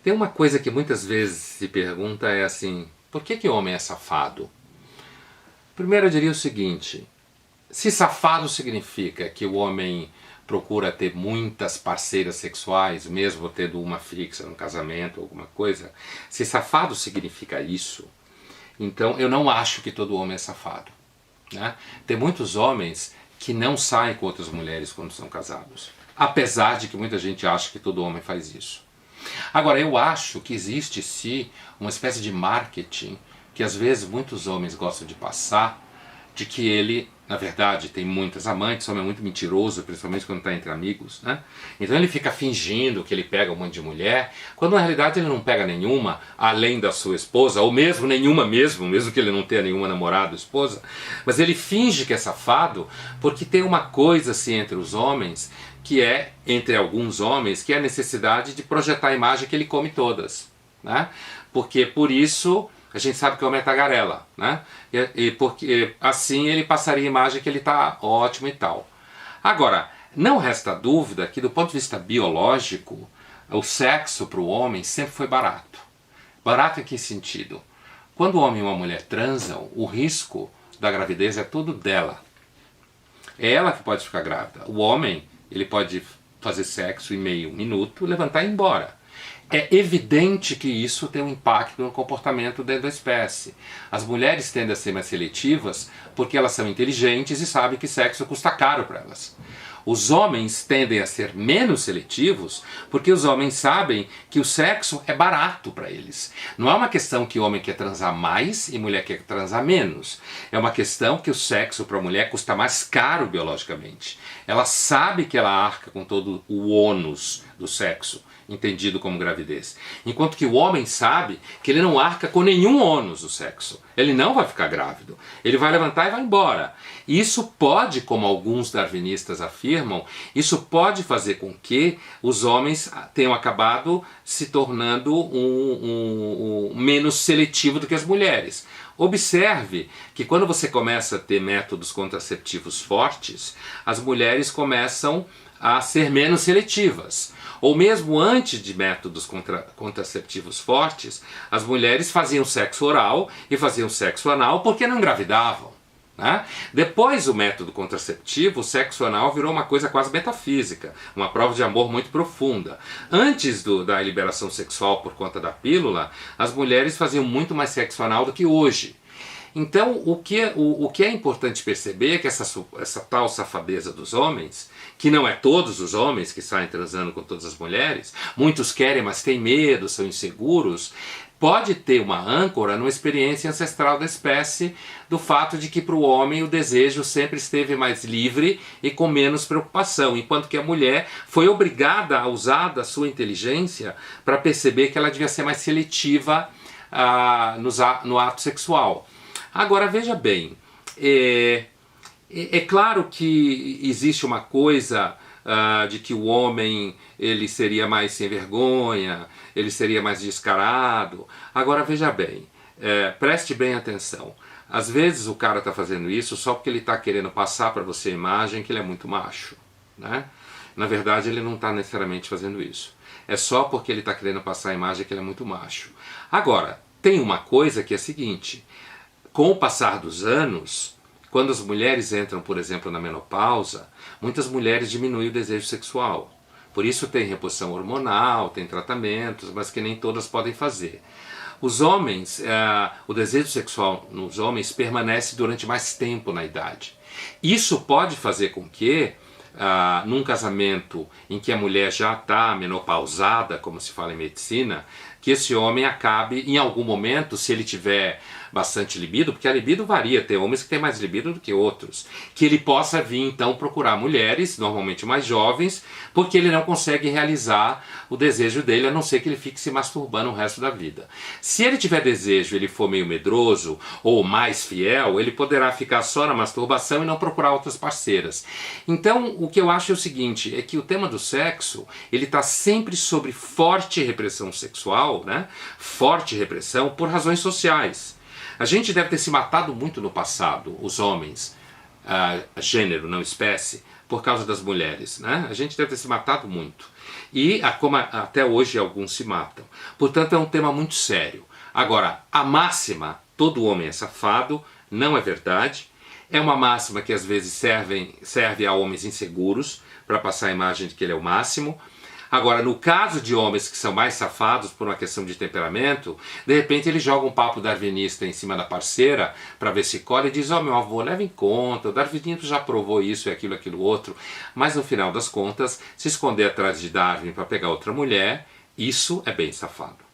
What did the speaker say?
Tem uma coisa que muitas vezes se pergunta é assim, por que homem é safado? Primeiro eu diria o seguinte, se safado significa que o homem procura ter muitas parceiras sexuais, mesmo tendo uma fixa no casamento, alguma coisa, se safado significa isso, então eu não acho que todo homem é safado, né? Tem muitos homens que não saem com outras mulheres quando são casados, apesar de que muita gente acha que todo homem faz isso. Agora, eu acho que existe sim uma espécie de marketing que às vezes muitos homens gostam de passar, de que ele, na verdade, tem muitas amantes, homem é muito mentiroso, principalmente quando está entre amigos, né? Então ele fica fingindo que ele pega um monte de mulher, quando na realidade ele não pega nenhuma, além da sua esposa, ou mesmo nenhuma mesmo que ele não tenha nenhuma namorada ou esposa, mas ele finge que é safado, porque tem uma coisa assim entre os homens, que é, entre alguns homens, que é a necessidade de projetar a imagem que ele come todas, né? Porque por isso a gente sabe que o homem é tagarela, né? E porque assim ele passaria a imagem que ele está ótimo e tal. Agora, não resta dúvida que do ponto de vista biológico, o sexo para o homem sempre foi barato. Barato em que sentido? Quando o homem e uma mulher transam, o risco da gravidez é tudo dela. É ela que pode ficar grávida. O homem, ele pode fazer sexo em meio minuto, levantar e ir embora. É evidente que isso tem um impacto no comportamento dentro da espécie. As mulheres tendem a ser mais seletivas porque elas são inteligentes e sabem que sexo custa caro para elas. Os homens tendem a ser menos seletivos porque os homens sabem que o sexo é barato para eles. Não é uma questão que o homem quer transar mais e mulher quer transar menos. É uma questão que o sexo para a mulher custa mais caro biologicamente. Ela sabe que ela arca com todo o ônus do sexo, entendido como gravidez. Enquanto que o homem sabe que ele não arca com nenhum ônus do sexo. Ele não vai ficar grávido. Ele vai levantar e vai embora. E isso pode, como alguns darwinistas afirmam, isso pode fazer com que os homens tenham acabado se tornando menos seletivo do que as mulheres. Observe que quando você começa a ter métodos contraceptivos fortes, as mulheres começam a ser menos seletivas. Ou mesmo antes de métodos contraceptivos fortes, as mulheres faziam sexo oral e faziam sexo anal porque não engravidavam, né? Depois do método contraceptivo, o sexo anal virou uma coisa quase metafísica, uma prova de amor muito profunda. Antes da liberação sexual por conta da pílula, as mulheres faziam muito mais sexo anal do que hoje. Então, o que é importante perceber é que essa tal safadeza dos homens, que não é todos os homens que saem transando com todas as mulheres, muitos querem, mas têm medo, são inseguros, pode ter uma âncora numa experiência ancestral da espécie, do fato de que para o homem o desejo sempre esteve mais livre e com menos preocupação, enquanto que a mulher foi obrigada a usar da sua inteligência para perceber que ela devia ser mais seletiva no ato sexual. Agora veja bem, é claro que existe uma coisa de que o homem ele seria mais sem vergonha, ele seria mais descarado. Agora veja bem, preste bem atenção. Às vezes o cara está fazendo isso só porque ele está querendo passar para você a imagem que ele é muito macho, né? Na verdade ele não está necessariamente fazendo isso. É só porque ele está querendo passar a imagem que ele é muito macho. Agora, tem uma coisa que é a seguinte: com o passar dos anos, quando as mulheres entram, por exemplo, na menopausa, muitas mulheres diminuem o desejo sexual. Por isso tem reposição hormonal, tem tratamentos, mas que nem todas podem fazer. Os homens, o desejo sexual nos homens permanece durante mais tempo na idade. Isso pode fazer com que, num casamento em que a mulher já está menopausada, como se fala em medicina, que esse homem acabe, em algum momento, se ele tiver bastante libido, porque a libido varia, tem homens que têm mais libido do que outros, que ele possa vir então procurar mulheres, normalmente mais jovens, porque ele não consegue realizar o desejo dele, a não ser que ele fique se masturbando o resto da vida. Se ele tiver desejo, ele for meio medroso ou mais fiel, ele poderá ficar só na masturbação e não procurar outras parceiras. Então, o que eu acho é o seguinte, é que o tema do sexo, ele está sempre sobre forte repressão sexual, né? Forte repressão por razões sociais. A gente deve ter se matado muito no passado, os homens, gênero, não espécie, por causa das mulheres, né? A gente deve ter se matado muito. E como até hoje alguns se matam. Portanto, é um tema muito sério. Agora, a máxima, todo homem é safado, não é verdade. É uma máxima que às vezes serve a homens inseguros, para passar a imagem de que ele é o máximo. Agora, no caso de homens que são mais safados por uma questão de temperamento, de repente ele joga um papo darwinista em cima da parceira para ver se colhe e diz: ó, meu avô, leva em conta, o darwinismo já provou isso e aquilo outro. Mas no final das contas, se esconder atrás de Darwin para pegar outra mulher, isso é bem safado.